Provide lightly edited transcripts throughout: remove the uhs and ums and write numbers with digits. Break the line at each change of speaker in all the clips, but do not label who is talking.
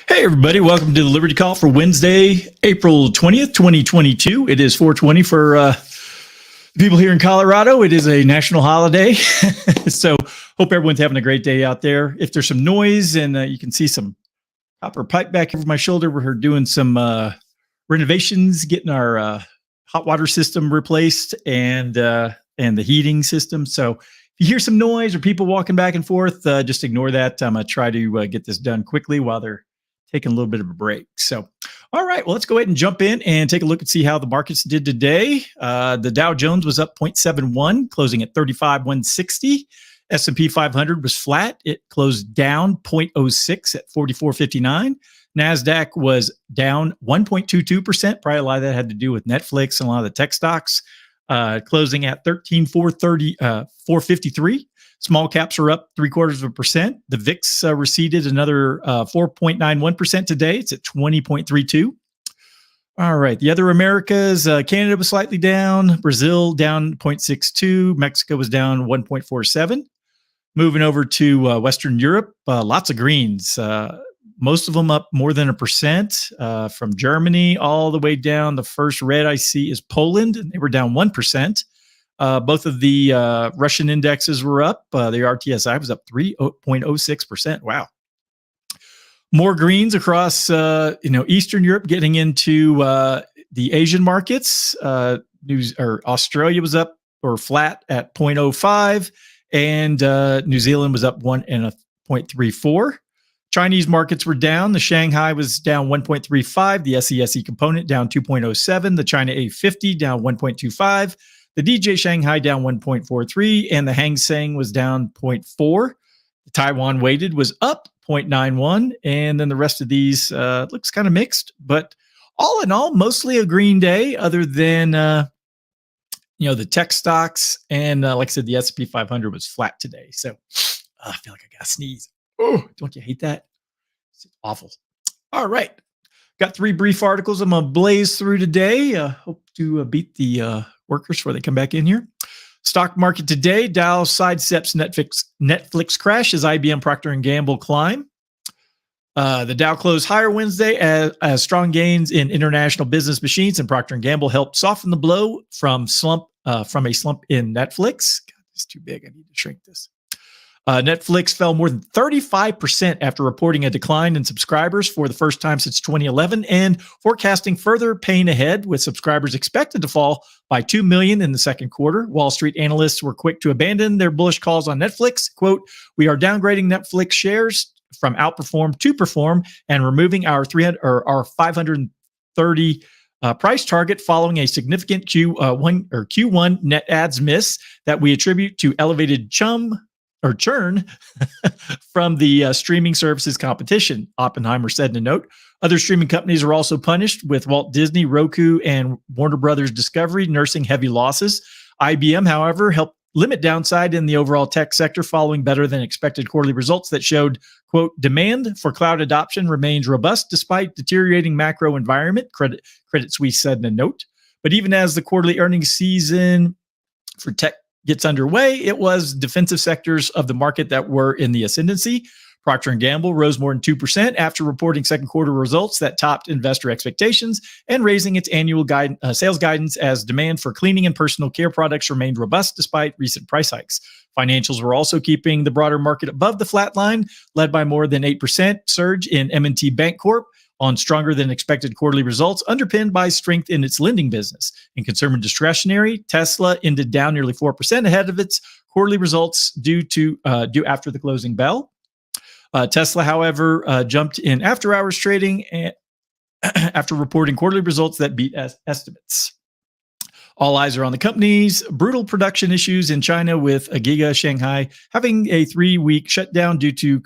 Hey, everybody. Welcome to the Liberty Call for Wednesday, April 20th, 2022. It is 4:20 for people here in Colorado. It is a national holiday. So hope everyone's having a great day out there. If there's some noise and you can see some copper pipe back over my shoulder, we're doing some renovations, getting our hot water system replaced and the heating system. So if you hear some noise or people walking back and forth, just ignore that. I'm going to try to get this done quickly while they're taking a little bit of a break. So, all right, well, let's go ahead and jump in and take a look and see how the markets did today. The Dow Jones was up 0.71, closing at 35,160. S&P 500 was flat. It closed down 0.06 at 44.59. NASDAQ was down 1.22%. Probably a lot of that had to do with Netflix and a lot of the tech stocks, closing at 453. Small caps are up 0.75%. The VIX receded another 4.91% today. It's at 20.32. All right. The other Americas, Canada was slightly down. Brazil down 0.62. Mexico was down 1.47. Moving over to Western Europe, lots of greens. Most of them up more than 1%. From Germany all the way down. The first red I see is Poland, and they were down 1%. Both of the Russian indexes were up. The RTSI was up 3.06%. Wow. More greens across, Eastern Europe, getting into the Asian markets. Australia was up or flat at 0.05, and New Zealand was up 1.34. Chinese markets were down. The Shanghai was down 1.35. The SESE component down 2.07. The China A50 down 1.25. The DJ Shanghai down 1.43, and the Hang Seng was down 0.4. The Taiwan weighted was up 0.91, and then the rest of these looks kind of mixed. But all in all, mostly a green day, other than the tech stocks, and like I said, the S&P 500 was flat today. So I feel like I got to sneeze. Oh, don't you hate that? It's awful. All right. Got 3 brief articles I'm going to blaze through today. Hope to beat the workers before they come back in here. Stock market today, Dow sidesteps Netflix crash as IBM Procter & Gamble climb. The Dow closed higher Wednesday as strong gains in international business machines and Procter & Gamble helped soften the blow from a slump in Netflix. God, it's too big. I need to shrink this. Netflix fell more than 35% after reporting a decline in subscribers for the first time since 2011 and forecasting further pain ahead, with subscribers expected to fall by 2 million in the second quarter. Wall Street analysts were quick to abandon their bullish calls on Netflix. Quote, "We are downgrading Netflix shares from outperform to perform and removing our 530 price target following a significant Q1 net ads miss that we attribute to elevated churn from the streaming services competition," Oppenheimer said in a note. Other streaming companies are also punished, with Walt Disney, Roku, and Warner Brothers Discovery nursing heavy losses. IBM, however, helped limit downside in the overall tech sector following better than expected quarterly results that showed, quote, "Demand for cloud adoption remains robust despite deteriorating macro environment," Credit Suisse said in a note. But even as the quarterly earnings season for tech gets underway, it was defensive sectors of the market that were in the ascendancy. Procter & Gamble rose more than 2% after reporting second quarter results that topped investor expectations and raising its annual sales guidance as demand for cleaning and personal care products remained robust despite recent price hikes. Financials were also keeping the broader market above the flat line, led by more than 8% surge in M&T Bank Corp on stronger than expected quarterly results, underpinned by strength in its lending business. In consumer discretionary, Tesla ended down nearly 4% ahead of its quarterly results due after the closing bell. Tesla, however, jumped in after-hours trading after reporting quarterly results that beat estimates. All eyes are on the company's brutal production issues in China, with a Giga Shanghai having a 3-week shutdown due to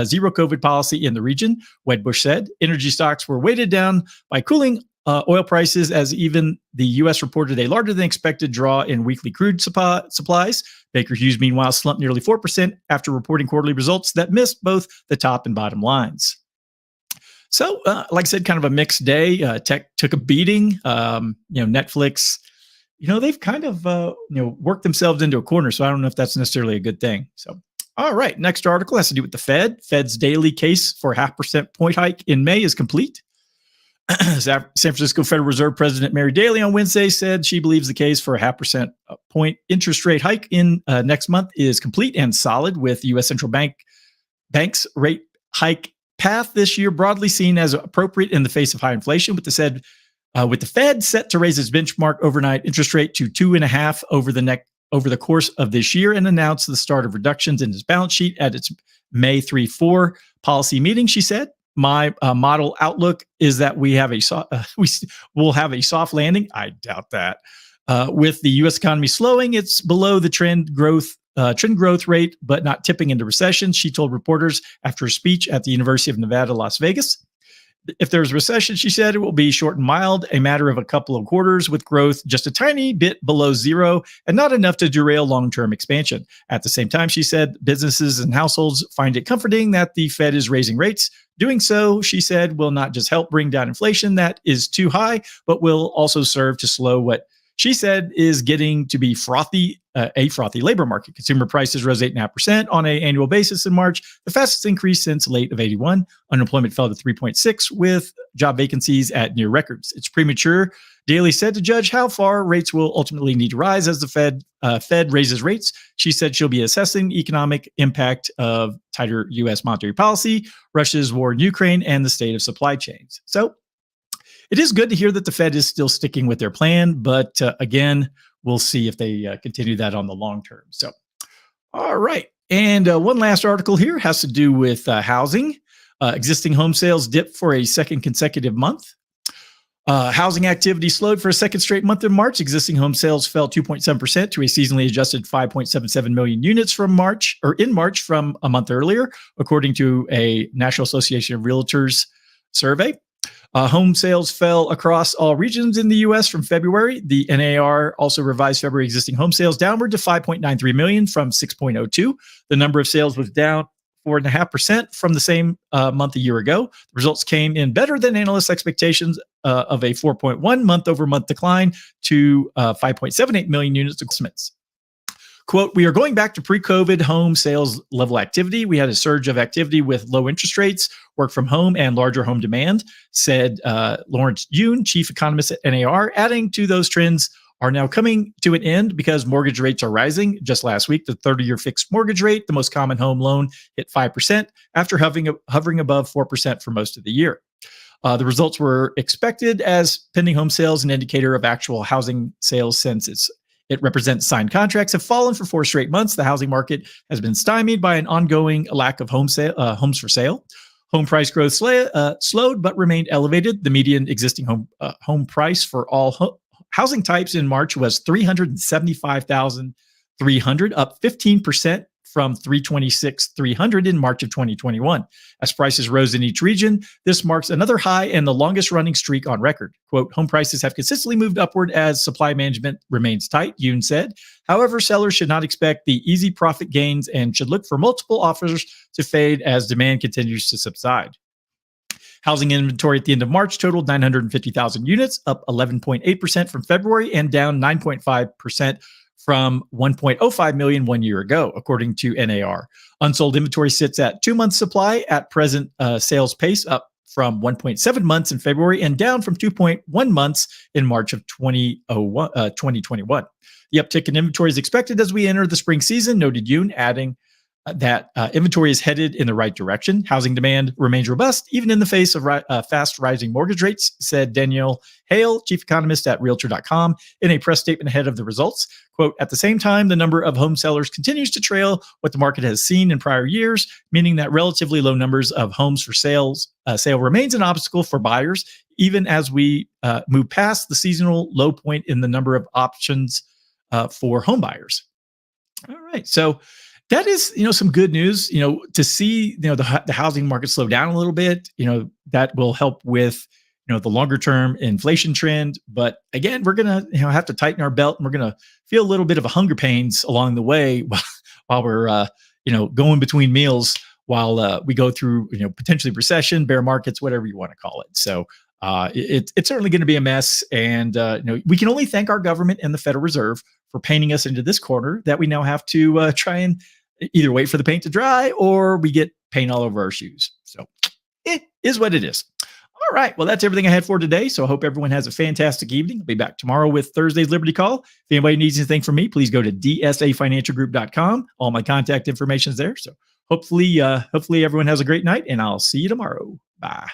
zero COVID policy in the region, Wedbush said. Energy stocks were weighted down by cooling oil prices, as even the U.S. reported a larger than expected draw in weekly crude supplies. Baker Hughes, meanwhile, slumped nearly 4% after reporting quarterly results that missed both the top and bottom lines. So, like I said, kind of a mixed day. Tech took a beating. Netflix, they've kind of, worked themselves into a corner. So I don't know if that's necessarily a good thing. So All right. Next article has to do with the Fed. Fed's daily case for a 0.5% point hike in May is complete. San Francisco Federal Reserve President Mary Daly on Wednesday said she believes the case for a 0.5% point interest rate hike in next month is complete and solid, with U.S. Central Bank's rate hike path this year broadly seen as appropriate in the face of high inflation, with the Fed set to raise its benchmark overnight interest rate to 2.5 over the course of this year, and announced the start of reductions in its balance sheet at its May 3-4 policy meeting. She said, "My model outlook is that we will have a soft landing." I doubt that. With the U.S. economy slowing, it's below the trend growth rate, but not tipping into recession, she told reporters after a speech at the University of Nevada, Las Vegas. If there's a recession, she said, it will be short and mild, a matter of a couple of quarters, with growth just a tiny bit below zero and not enough to derail long-term expansion. At the same time, she said, businesses and households find it comforting that the Fed is raising rates. Doing so, she said, will not just help bring down inflation that is too high, but will also serve to slow what she said is getting to be a frothy labor market. Consumer prices rose 8.5% on an annual basis in March, the fastest increase since late of 81. Unemployment fell to 3.6, with job vacancies at near records. It's premature, Daly said, to judge how far rates will ultimately need to rise as the Fed raises rates. She said she'll be assessing the economic impact of tighter U.S. monetary policy, Russia's war in Ukraine, and the state of supply chains. So it is good to hear that the Fed is still sticking with their plan, but again, we'll see if they continue that on the long term. So, all right. And one last article here has to do with housing. Existing home sales dipped for a second consecutive month. Housing activity slowed for a second straight month in March. Existing home sales fell 2.7% to a seasonally adjusted 5.77 million units in March from a month earlier, according to a National Association of Realtors survey. Home sales fell across all regions in the U.S. from February. The NAR also revised February existing home sales downward to 5.93 million from 6.02. The number of sales was down 4.5% from the same month a year ago. The results came in better than analysts' expectations of a 4.1 month-over-month decline to 5.78 million units of estimates. Quote, "We are going back to pre-COVID home sales level activity. We had a surge of activity with low interest rates, work from home, and larger home demand," said Lawrence Yoon, chief economist at NAR, adding to those trends are now coming to an end because mortgage rates are rising. Just last week, the 30-year fixed mortgage rate, the most common home loan, hit 5% after hovering above 4% for most of the year. The results were expected, as pending home sales, an indicator of actual housing sales since it represents signed contracts, have fallen for 4 straight months. The housing market has been stymied by an ongoing lack of homes for sale. Home price growth slowed but remained elevated. The median existing home price for all housing types in March was $375,300, up 15% from $326,300 in March of 2021. As prices rose in each region, this marks another high and the longest running streak on record. Quote, "Home prices have consistently moved upward as supply management remains tight," Yoon said. "However, sellers should not expect the easy profit gains and should look for multiple offers to fade as demand continues to subside." Housing inventory at the end of March totaled 950,000 units, up 11.8% from February and down 9.5% from 1.05 million 1 year ago, according to NAR. Unsold inventory sits at 2 months supply at present sales pace, up from 1.7 months in February and down from 2.1 months in March of 2021. The uptick in inventory is expected as we enter the spring season, noted Yoon, adding that inventory is headed in the right direction. Housing demand remains robust, even in the face of fast rising mortgage rates, said Danielle Hale, chief economist at Realtor.com, in a press statement ahead of the results. Quote, "At the same time, the number of home sellers continues to trail what the market has seen in prior years, meaning that relatively low numbers of homes for sale remains an obstacle for buyers, even as we move past the seasonal low point in the number of options for home buyers." All right. So that is, some good news, to see, the housing market slow down a little bit, that will help with, the longer term inflation trend. But again, we're going to have to tighten our belt, and we're going to feel a little bit of a hunger pains along the way while we're, going between meals while we go through, potentially recession, bear markets, whatever you want to call it. So it's certainly going to be a mess. And, we can only thank our government and the Federal Reserve for painting us into this corner that we now have to try and either wait for the paint to dry or we get paint all over our shoes. So it is what it is. All right. Well, that's everything I had for today. So I hope everyone has a fantastic evening. I'll be back tomorrow with Thursday's Liberty Call. If anybody needs anything from me, please go to dsafinancialgroup.com. All my contact information is there. So hopefully everyone has a great night, and I'll see you tomorrow. Bye.